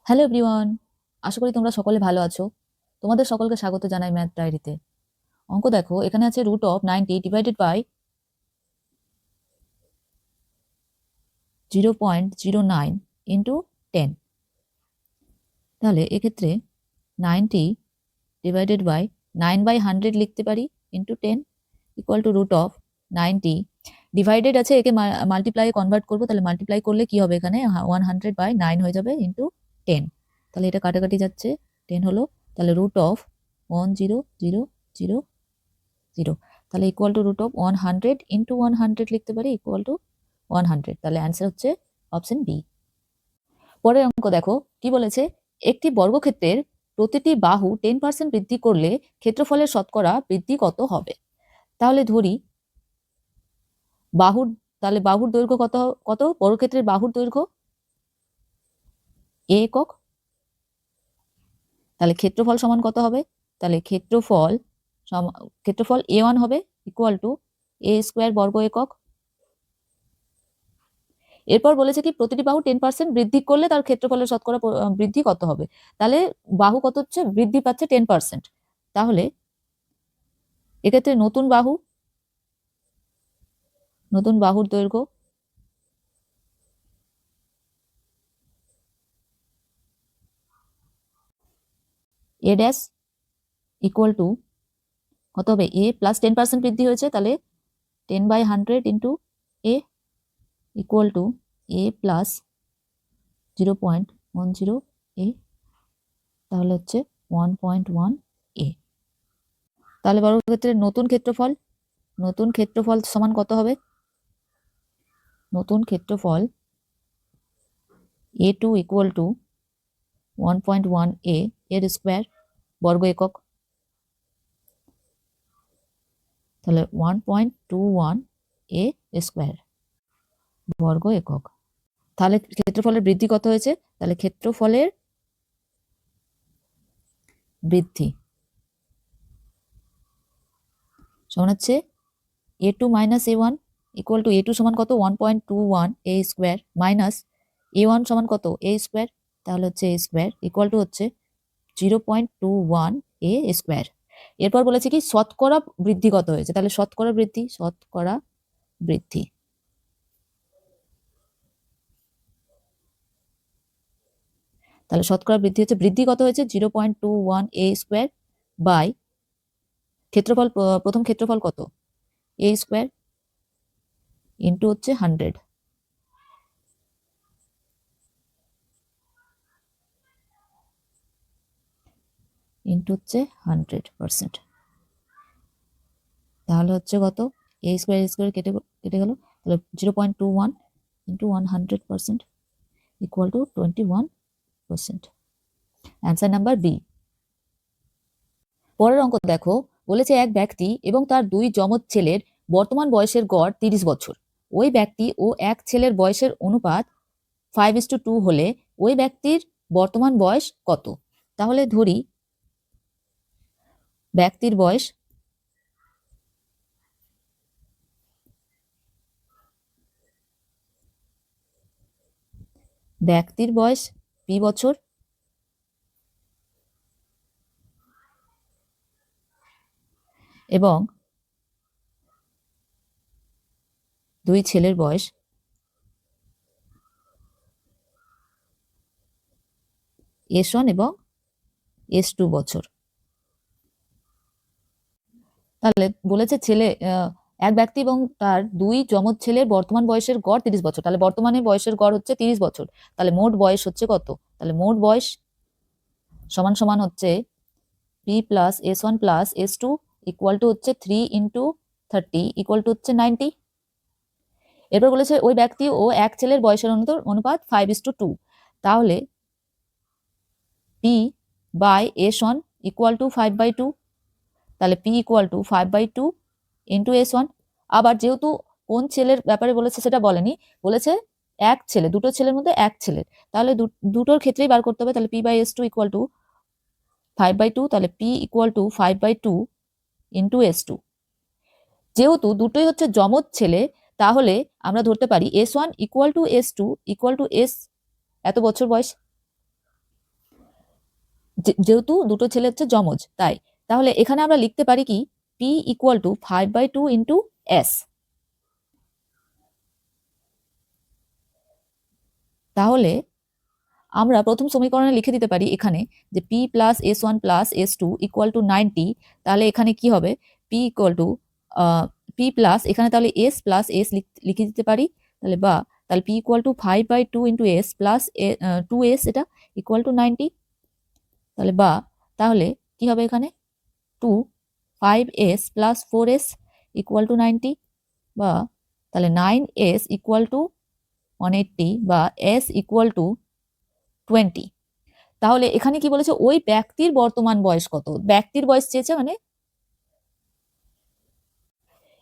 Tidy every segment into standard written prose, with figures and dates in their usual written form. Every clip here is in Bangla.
হ্যালো এভরিওয়ান, আশা করি তোমরা সকলে ভালো আছো। তোমাদের সকলকে স্বাগত জানাই ম্যাথ ডায়েরিতে। অঙ্ক দেখো, এখানে আছে √90 ডিভাইডেড বাই 0.09 ইন্টু 10। তাহলে এক্ষেত্রে 90 ডিভাইডেড বাই 9/100 লিখতে পারি ইন্টু 10 ইকুয়াল টু √90। ডিভাইডেড আছে, একে মাল্টিপ্লাই কনভার্ট করবো, তাহলে মাল্টিপ্লাই করলে কি হবে, এখানে 100/9 হয়ে যাবে ইন্টু 10। তাহলে এটা কাটাকাটি যাচ্ছে, 10 হলো, তাহলে √1000, তাহলে ইকুয়াল টু √100 ইন্টু 100 লিখতে পারি ইকুয়াল টু 100। তাহলে অ্যান্সার হচ্ছে অপশন বি। পরের অঙ্ক দেখো, কি বলেছে, একটি বর্গক্ষেত্রের প্রতিটি বাহু 10% বৃদ্ধি করলে ক্ষেত্রফলের শতকরা বৃদ্ধি কত হবে? তাহলে ধরি বাহুর, তাহলে বাহুর দৈর্ঘ্য কত কত বর্গক্ষেত্রের বাহুর দৈর্ঘ্য এ একক, তাহলে ক্ষেত্রফল সমান কত হবে? তাহলে ক্ষেত্রফল A1 হবে ইকুয়াল টু A² বর্গ একক। এরপর বলেছে কি, প্রতিটি বাহু 10% বৃদ্ধি করলে তার ক্ষেত্রফলের শতকরা বৃদ্ধি কত হবে? তাহলে বাহু কত হচ্ছে, বৃদ্ধি পাচ্ছে 10%। তাহলে এক্ষেত্রে নতুন বাহুর দৈর্ঘ্য এ ড্যাশ ইকুয়াল টু কত হবে, এ প্লাস 10% বৃদ্ধি হয়েছে, তাহলে 10/100 into A equal to A plus 0.10 এ, তাহলে হচ্ছে 1.1 এ। তাহলে বর্গক্ষেত্রের নতুন ক্ষেত্রফল সমান কত হবে? নতুন ক্ষেত্রফল A2 ইকুয়াল টু 1.1 এ এর স্কোয়ার বর্গ একক, তাহলে 1.21 এ স্কোয়ার বর্গ একক। তাহলে ক্ষেত্রফলের বৃদ্ধি কত হয়েছে? তাহলে ক্ষেত্রফলের বৃদ্ধি সমান হচ্ছে A2 minus A1 equal to A2 সমান কত, 1.21 এ স্কোয়ার মাইনাস A1 সমান কত, এ স্কোয়ার, তাহলে হচ্ছে এ স্কোয়ার ইকুয়াল টু হচ্ছে 0.21 এ স্কোয়ার। এরপর বলেছে কি, শতকরা বৃদ্ধি কত হয়েছে? তাহলে শতকরা বৃদ্ধি তাহলে শতকরা বৃদ্ধি হচ্ছে, বৃদ্ধি কত হয়েছে, 0.21 এ স্কোয়ার বাই ক্ষেত্রফল, প্রথম ক্ষেত্রফল কত, এ স্কোয়ার ইন্টু হচ্ছে 100 ইন্টু হচ্ছে 100%। তাহলে হচ্ছে কত, এ স্কোয়ার কেটে গেল, তাহলে 0.21 into 100% equal to 21%। Answer number B. পরের অঙ্ক দেখো, বলেছে এক ব্যক্তি এবং তার দুই যমজ ছেলের বর্তমান বয়সের গড় 30 বছর। ওই ব্যক্তি ও এক ছেলের বয়সের অনুপাত 5:2 হলে ওই ব্যক্তির বর্তমান বয়স কত? তাহলে ধরি ব্যক্তির বয়স পি বছর এবং দুই ছেলের বয়স S1 এবং S2 বছর। তাহলে বলেছে এক ব্যক্তি এবং তার দুই যমজ ছেলের বর্তমান বয়সের গড় 30 বছর। তাহলে বর্তমানে বয়সের গড় হচ্ছে 30 বছর, তাহলে মোট বয়স হচ্ছে কত? তাহলে মোট বয়স সমান সমান হচ্ছে P plus S1 plus S2 equal to হচ্ছে 3 ইন্টু 30 ইকুয়াল টু হচ্ছে 90। এরপর বলেছে ওই ব্যক্তি ও এক ছেলের বয়সের অনুপাত 5:2, তাহলে P by S1 equal to 5/2, তাহলে P equal to 5/2 into S1। আবার যেহেতু কোন ছেলের ব্যাপারে বলেছে সেটা বলেনি, বলেছে এক ছেলে, দুটো ছেলের মধ্যে এক ছেলের, তাহলে দুটোর ক্ষেত্রেই বার করতে হবে। তাহলে P by S2 equal to 5/2, তাহলে P equal to 5/2 into S2। যেহেতু দুটোই হচ্ছে যমজ ছেলে, তাহলে আমরা ধরতে পারি S1 equal to S2 equal to S এত বছর বয়স, যেহেতু দুটো ছেলে হচ্ছে যমজ তাই, তাহলে এখানে আমরা লিখতে পারি কি P equal to 5/2 into S. তাহলে আমরা প্রথম সমীকরণে লিখে দিতে পারি এখানে যে P plus S1 plus S2 equal to 90। তাহলে এখানে কি হবে P equal to P plus, এখানে তাহলে এস প্লাস এস লিখে দিতে পারি। তাহলে P equal to 5/2 into S plus 2s, এটা ইকুয়াল টু 90। তাহলে কি হবে এখানে 2 5s plus 4s equal to 90, বা তাহলে 9s ইকুয়াল টু 180, বা s ইকুয়াল টু 20। তাহলে এখানে কি বলেছে ওই ব্যক্তির বর্তমান বয়স কত, ব্যক্তির বয়স চেয়েছে, মানে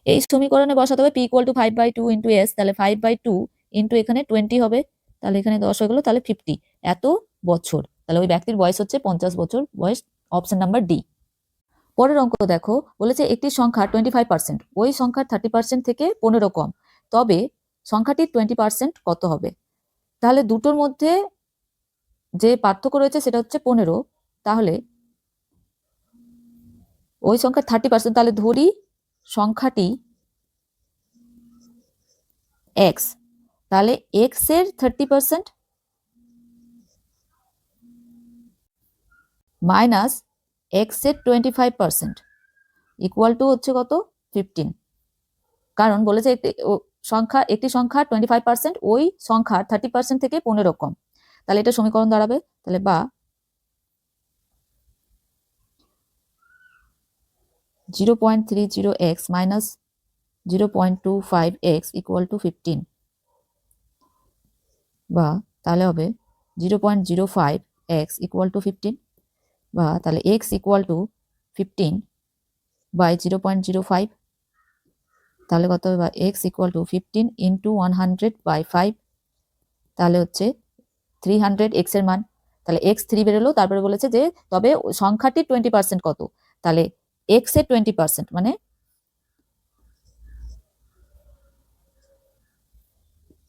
এই সমীকরণে বসাতে হবে P equal to 5/2 into S, তাহলে 5/2 ইন্টু এখানে 20 হবে, তাহলে এখানে 10 হয়ে গেল, তাহলে 50 এত বছর। তাহলে ওই ব্যক্তির বয়স হচ্ছে 50 বছর বয়স, অপশন নাম্বার ডি। পরের অঙ্ক দেখো, বলেছে একটি সংখ্যা 25%, ওই সংখ্যার 30% থেকে 15 কম, তবে সংখ্যাটির 20% কত হবে? তাহলে দুটোর মধ্যে যে পার্থক্য রয়েছে সেটা হচ্ছে 15, তাহলে ওই সংখ্যার 30%, তাহলে ধরি সংখ্যাটি এক্স, তাহলে এক্স এর 30% মাইনাস এক্স এর 25% ইকুয়াল টু হচ্ছে কত 15। কারণ বলেছে একটি সংখ্যা 25%, ওই সংখ্যার 30% থেকে 15 কম, তাহলে এটা সমীকরণ দাঁড়াবে, তাহলে বা 0.30x minus 0.25x equal to 15, বা তাহলে হবে 0.05x ইকুয়াল টু 15, বা তাহলে x ইকুয়াল টু 15 বাই 0.05, তাহলে কত হবে, বা x equal to 15 into 100 by 5, তাহলে হচ্ছে 300 x এর মান। তাহলে x 3 বেরোলো, তারপরে বলেছে যে তবে সংখ্যাটির 20% কত, তাহলে x এর 20% মানে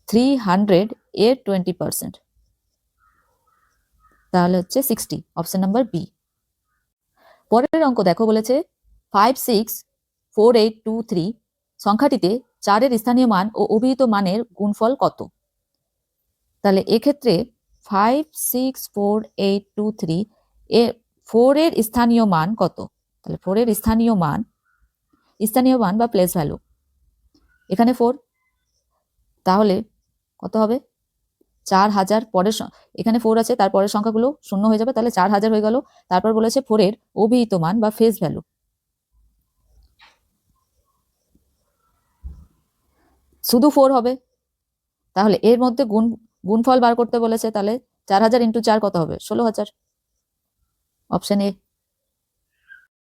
300 এর 20%, তাহলে হচ্ছে 60, অপশন নাম্বার বি। পরের অঙ্ক দেখো, বলেছে 564823 সংখ্যাটিতে 4-এর স্থানীয় মান ও অভিহিত মানের গুণফল কত? তাহলে এক্ষেত্রে 564823 এ 4 এর স্থানীয় মান কত? তাহলে 4 এর স্থানীয় মান বা প্লেস ভ্যালু, এখানে 4, তাহলে কত হবে 4000, পরের এখানে 4 আছে, তারপরের সংখ্যাগুলো শূন্য হয়ে যাবে, তাহলে 4000 হয়ে গেল। তারপর বলেছে 4 এর অভিহিত মান বা ফেস ভ্যালু, শুধু 4 হবে, তাহলে এর মধ্যে গুণফল বার করতে বলেছে, তাহলে 4000 ইন্টু 4 কত হবে 16000, অপশন এ।